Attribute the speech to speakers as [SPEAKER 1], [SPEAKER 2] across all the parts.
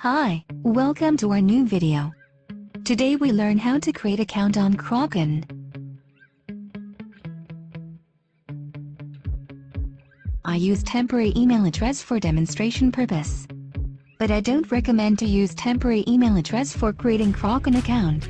[SPEAKER 1] Hi, welcome to our new video. Today we learn how to create account on Kraken. I use temporary email address for demonstration purpose. But I don't recommend to use temporary email address for creating Kraken account.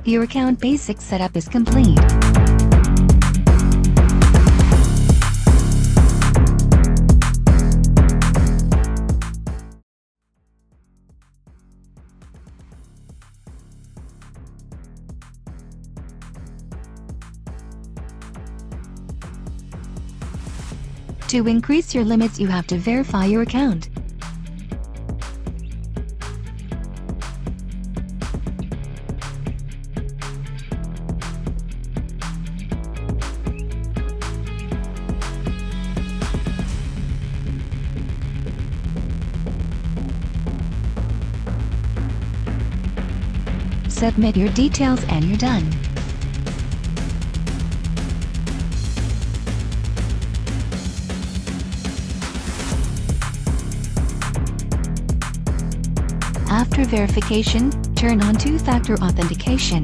[SPEAKER 1] Your account basic setup is complete. To increase your limits, you have to verify your account. Submit your details and you're done. After verification, turn on two-factor authentication.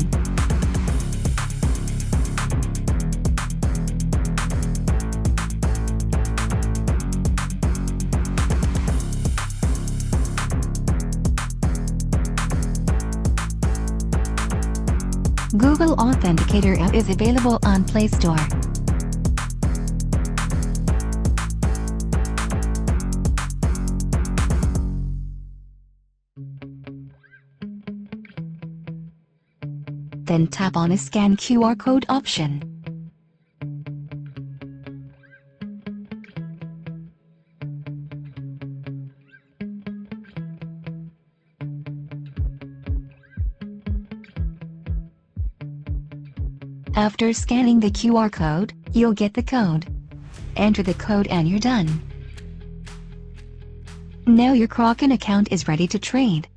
[SPEAKER 1] Google Authenticator app is available on Play Store. Then tap on a Scan QR code option. After scanning the QR code, you'll get the code. Enter the code and you're done. Now your Kraken account is ready to trade.